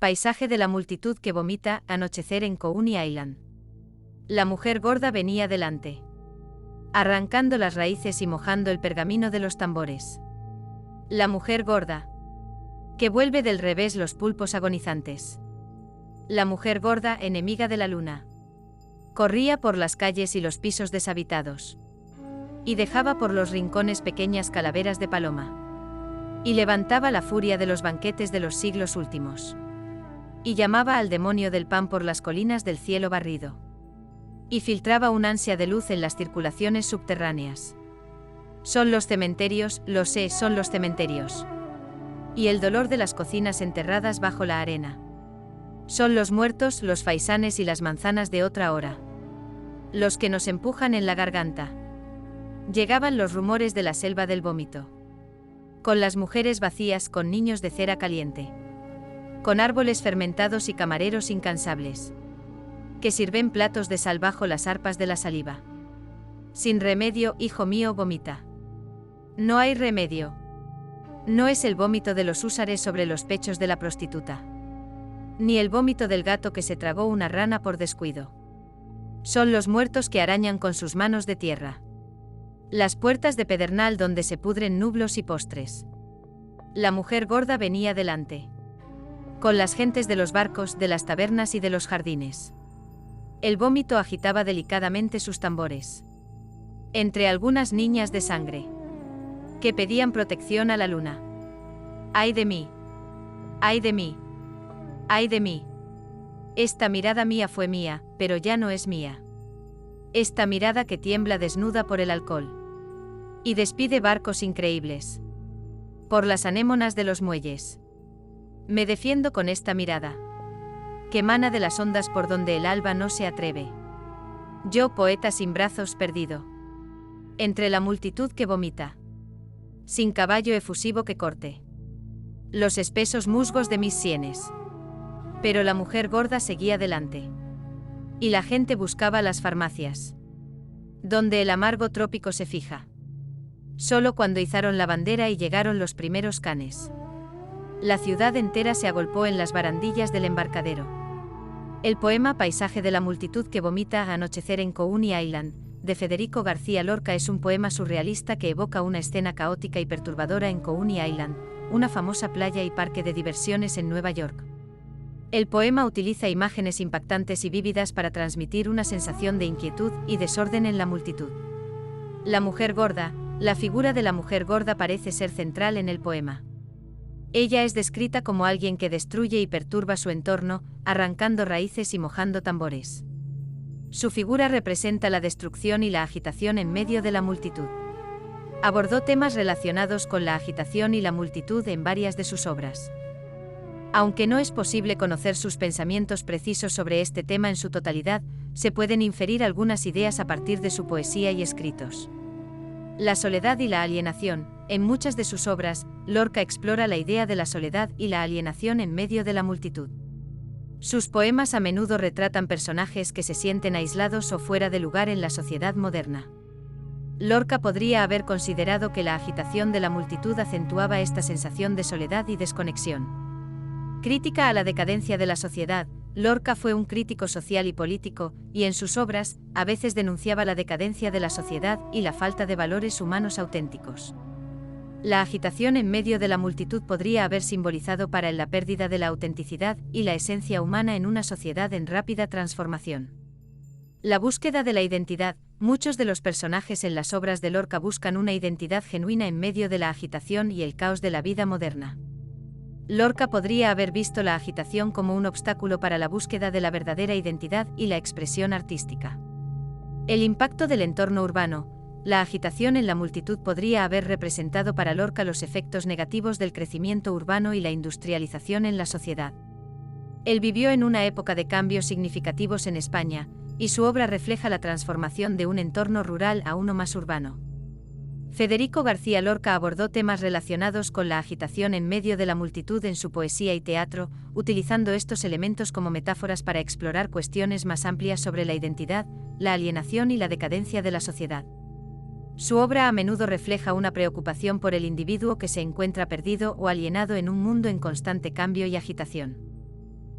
Paisaje de la multitud que vomita, anochecer en Coney Island. La mujer gorda venía delante, arrancando las raíces y mojando el pergamino de los tambores. La mujer gorda, que vuelve del revés los pulpos agonizantes. La mujer gorda, enemiga de la luna, corría por las calles y los pisos deshabitados, y dejaba por los rincones pequeñas calaveras de paloma, y levantaba la furia de los banquetes de los siglos últimos, y llamaba al demonio del pan por las colinas del cielo barrido, y filtraba un ansia de luz en las circulaciones subterráneas. Son los cementerios, lo sé, son los cementerios. Y el dolor de las cocinas enterradas bajo la arena. Son los muertos, los faisanes y las manzanas de otra hora, los que nos empujan en la garganta. Llegaban los rumores de la selva del vómito, con las mujeres vacías, con niños de cera caliente, con árboles fermentados y camareros incansables, que sirven platos de sal bajo las arpas de la saliva. Sin remedio, hijo mío, vomita. No hay remedio. No es el vómito de los húsares sobre los pechos de la prostituta, ni el vómito del gato que se tragó una rana por descuido. Son los muertos que arañan con sus manos de tierra las puertas de pedernal donde se pudren nublos y postres. La mujer gorda venía delante, con las gentes de los barcos, de las tabernas y de los jardines. El vómito agitaba delicadamente sus tambores, entre algunas niñas de sangre, que pedían protección a la luna. ¡Ay de mí! ¡Ay de mí! ¡Ay de mí! Esta mirada mía fue mía, pero ya no es mía. Esta mirada que tiembla desnuda por el alcohol y despide barcos increíbles por las anémonas de los muelles. Me defiendo con esta mirada, que emana de las ondas por donde el alba no se atreve. Yo, poeta sin brazos, perdido entre la multitud que vomita, sin caballo efusivo que corte los espesos musgos de mis sienes. Pero la mujer gorda seguía delante, y la gente buscaba las farmacias, donde el amargo trópico se fija. Solo cuando izaron la bandera y llegaron los primeros canes, la ciudad entera se agolpó en las barandillas del embarcadero. El poema Paisaje de la multitud que vomita, anochecer en Coney Island, de Federico García Lorca, es un poema surrealista que evoca una escena caótica y perturbadora en Coney Island, una famosa playa y parque de diversiones en Nueva York. El poema utiliza imágenes impactantes y vívidas para transmitir una sensación de inquietud y desorden en la multitud. La mujer gorda, la figura de la mujer gorda parece ser central en el poema. Ella es descrita como alguien que destruye y perturba su entorno, arrancando raíces y mojando tambores. Su figura representa la destrucción y la agitación en medio de la multitud. Abordó temas relacionados con la agitación y la multitud en varias de sus obras. Aunque no es posible conocer sus pensamientos precisos sobre este tema en su totalidad, se pueden inferir algunas ideas a partir de su poesía y escritos. La soledad y la alienación. En muchas de sus obras, Lorca explora la idea de la soledad y la alienación en medio de la multitud. Sus poemas a menudo retratan personajes que se sienten aislados o fuera de lugar en la sociedad moderna. Lorca podría haber considerado que la agitación de la multitud acentuaba esta sensación de soledad y desconexión. Crítica a la decadencia de la sociedad. Lorca fue un crítico social y político, y en sus obras, a veces denunciaba la decadencia de la sociedad y la falta de valores humanos auténticos. La agitación en medio de la multitud podría haber simbolizado para él la pérdida de la autenticidad y la esencia humana en una sociedad en rápida transformación. La búsqueda de la identidad. Muchos de los personajes en las obras de Lorca buscan una identidad genuina en medio de la agitación y el caos de la vida moderna. Lorca podría haber visto la agitación como un obstáculo para la búsqueda de la verdadera identidad y la expresión artística. El impacto del entorno urbano. La agitación en la multitud podría haber representado para Lorca los efectos negativos del crecimiento urbano y la industrialización en la sociedad. Él vivió en una época de cambios significativos en España, y su obra refleja la transformación de un entorno rural a uno más urbano. Federico García Lorca abordó temas relacionados con la agitación en medio de la multitud en su poesía y teatro, utilizando estos elementos como metáforas para explorar cuestiones más amplias sobre la identidad, la alienación y la decadencia de la sociedad. Su obra a menudo refleja una preocupación por el individuo que se encuentra perdido o alienado en un mundo en constante cambio y agitación.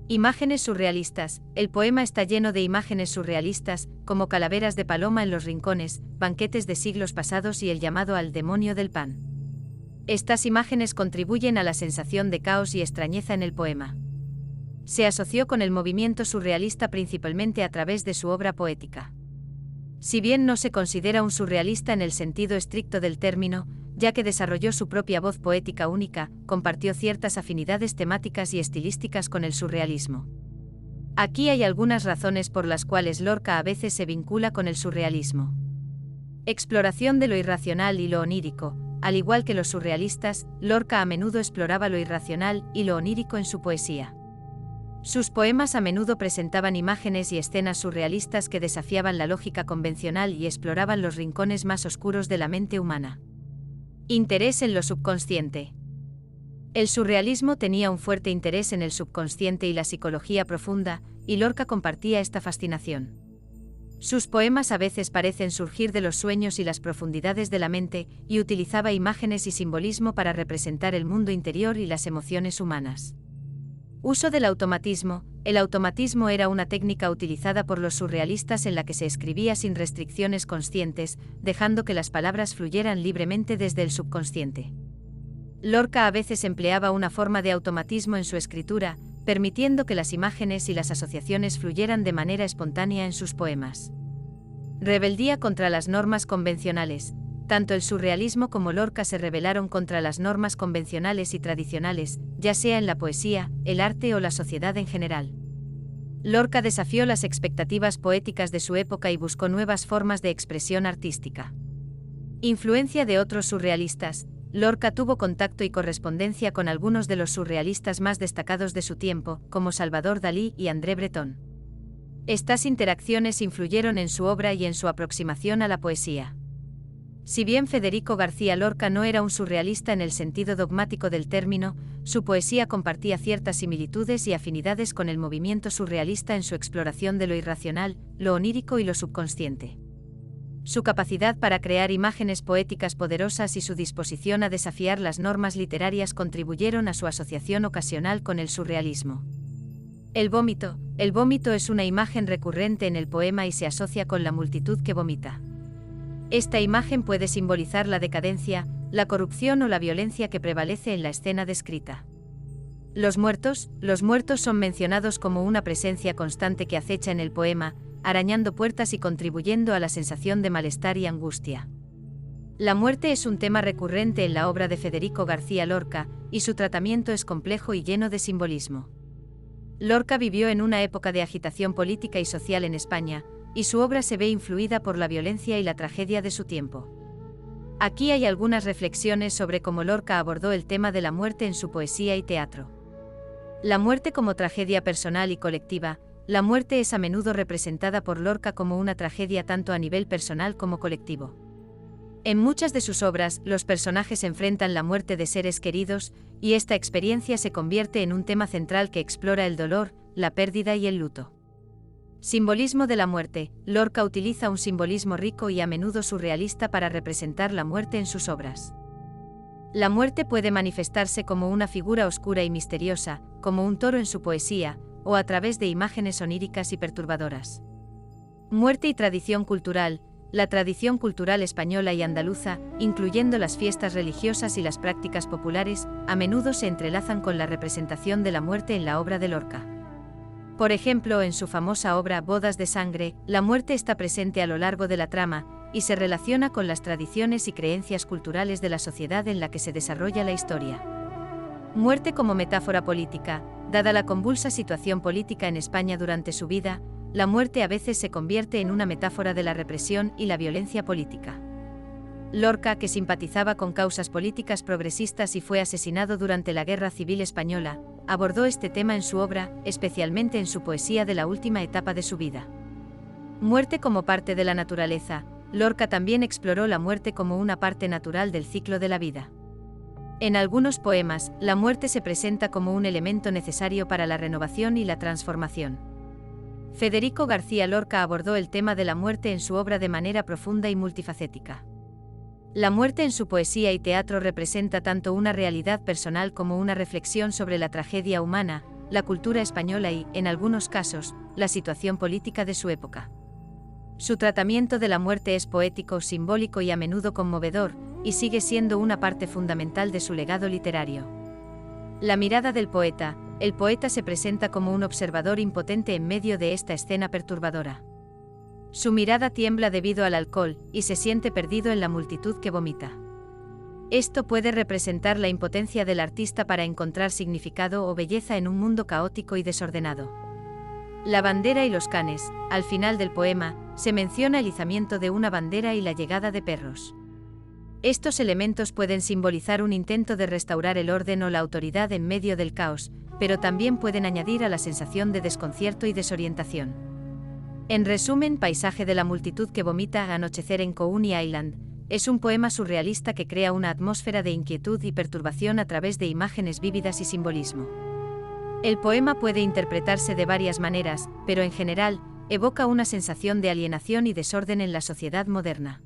Imágenes surrealistas. El poema está lleno de imágenes surrealistas, como calaveras de paloma en los rincones, banquetes de siglos pasados y el llamado al demonio del pan. Estas imágenes contribuyen a la sensación de caos y extrañeza en el poema. Se asoció con el movimiento surrealista principalmente a través de su obra poética. Si bien no se considera un surrealista en el sentido estricto del término, ya que desarrolló su propia voz poética única, compartió ciertas afinidades temáticas y estilísticas con el surrealismo. Aquí hay algunas razones por las cuales Lorca a veces se vincula con el surrealismo. Exploración de lo irracional y lo onírico. Al igual que los surrealistas, Lorca a menudo exploraba lo irracional y lo onírico en su poesía. Sus poemas a menudo presentaban imágenes y escenas surrealistas que desafiaban la lógica convencional y exploraban los rincones más oscuros de la mente humana. Interés en lo subconsciente. El surrealismo tenía un fuerte interés en el subconsciente y la psicología profunda, y Lorca compartía esta fascinación. Sus poemas a veces parecen surgir de los sueños y las profundidades de la mente, y utilizaba imágenes y simbolismo para representar el mundo interior y las emociones humanas. Uso del automatismo. El automatismo era una técnica utilizada por los surrealistas en la que se escribía sin restricciones conscientes, dejando que las palabras fluyeran libremente desde el subconsciente. Lorca a veces empleaba una forma de automatismo en su escritura, permitiendo que las imágenes y las asociaciones fluyeran de manera espontánea en sus poemas. Rebeldía contra las normas convencionales. Tanto el surrealismo como Lorca se rebelaron contra las normas convencionales y tradicionales, ya sea en la poesía, el arte o la sociedad en general. Lorca desafió las expectativas poéticas de su época y buscó nuevas formas de expresión artística. Influencia de otros surrealistas. Lorca tuvo contacto y correspondencia con algunos de los surrealistas más destacados de su tiempo, como Salvador Dalí y André Breton. Estas interacciones influyeron en su obra y en su aproximación a la poesía. Si bien Federico García Lorca no era un surrealista en el sentido dogmático del término, su poesía compartía ciertas similitudes y afinidades con el movimiento surrealista en su exploración de lo irracional, lo onírico y lo subconsciente. Su capacidad para crear imágenes poéticas poderosas y su disposición a desafiar las normas literarias contribuyeron a su asociación ocasional con el surrealismo. El vómito. El vómito es una imagen recurrente en el poema y se asocia con la multitud que vomita. Esta imagen puede simbolizar la decadencia, la corrupción o la violencia que prevalece en la escena descrita. Los muertos son mencionados como una presencia constante que acecha en el poema, arañando puertas y contribuyendo a la sensación de malestar y angustia. La muerte es un tema recurrente en la obra de Federico García Lorca, y su tratamiento es complejo y lleno de simbolismo. Lorca vivió en una época de agitación política y social en España, y su obra se ve influida por la violencia y la tragedia de su tiempo. Aquí hay algunas reflexiones sobre cómo Lorca abordó el tema de la muerte en su poesía y teatro. La muerte como tragedia personal y colectiva. La muerte es a menudo representada por Lorca como una tragedia tanto a nivel personal como colectivo. En muchas de sus obras, los personajes enfrentan la muerte de seres queridos, y esta experiencia se convierte en un tema central que explora el dolor, la pérdida y el luto. Simbolismo de la muerte. Lorca utiliza un simbolismo rico y a menudo surrealista para representar la muerte en sus obras. La muerte puede manifestarse como una figura oscura y misteriosa, como un toro en su poesía, o a través de imágenes oníricas y perturbadoras. Muerte y tradición cultural. La tradición cultural española y andaluza, incluyendo las fiestas religiosas y las prácticas populares, a menudo se entrelazan con la representación de la muerte en la obra de Lorca. Por ejemplo, en su famosa obra Bodas de Sangre, la muerte está presente a lo largo de la trama, y se relaciona con las tradiciones y creencias culturales de la sociedad en la que se desarrolla la historia. Muerte como metáfora política. Dada la convulsa situación política en España durante su vida, la muerte a veces se convierte en una metáfora de la represión y la violencia política. Lorca, que simpatizaba con causas políticas progresistas y fue asesinado durante la Guerra Civil Española, abordó este tema en su obra, especialmente en su poesía de la última etapa de su vida. Muerte como parte de la naturaleza. Lorca también exploró la muerte como una parte natural del ciclo de la vida. En algunos poemas, la muerte se presenta como un elemento necesario para la renovación y la transformación. Federico García Lorca abordó el tema de la muerte en su obra de manera profunda y multifacética. La muerte en su poesía y teatro representa tanto una realidad personal como una reflexión sobre la tragedia humana, la cultura española y, en algunos casos, la situación política de su época. Su tratamiento de la muerte es poético, simbólico y a menudo conmovedor, y sigue siendo una parte fundamental de su legado literario. La mirada del poeta. El poeta se presenta como un observador impotente en medio de esta escena perturbadora. Su mirada tiembla debido al alcohol, y se siente perdido en la multitud que vomita. Esto puede representar la impotencia del artista para encontrar significado o belleza en un mundo caótico y desordenado. La bandera y los canes. Al final del poema, se menciona el izamiento de una bandera y la llegada de perros. Estos elementos pueden simbolizar un intento de restaurar el orden o la autoridad en medio del caos, pero también pueden añadir a la sensación de desconcierto y desorientación. En resumen, Paisaje de la multitud que vomita, Anochecer en Coney Island, es un poema surrealista que crea una atmósfera de inquietud y perturbación a través de imágenes vívidas y simbolismo. El poema puede interpretarse de varias maneras, pero en general, evoca una sensación de alienación y desorden en la sociedad moderna.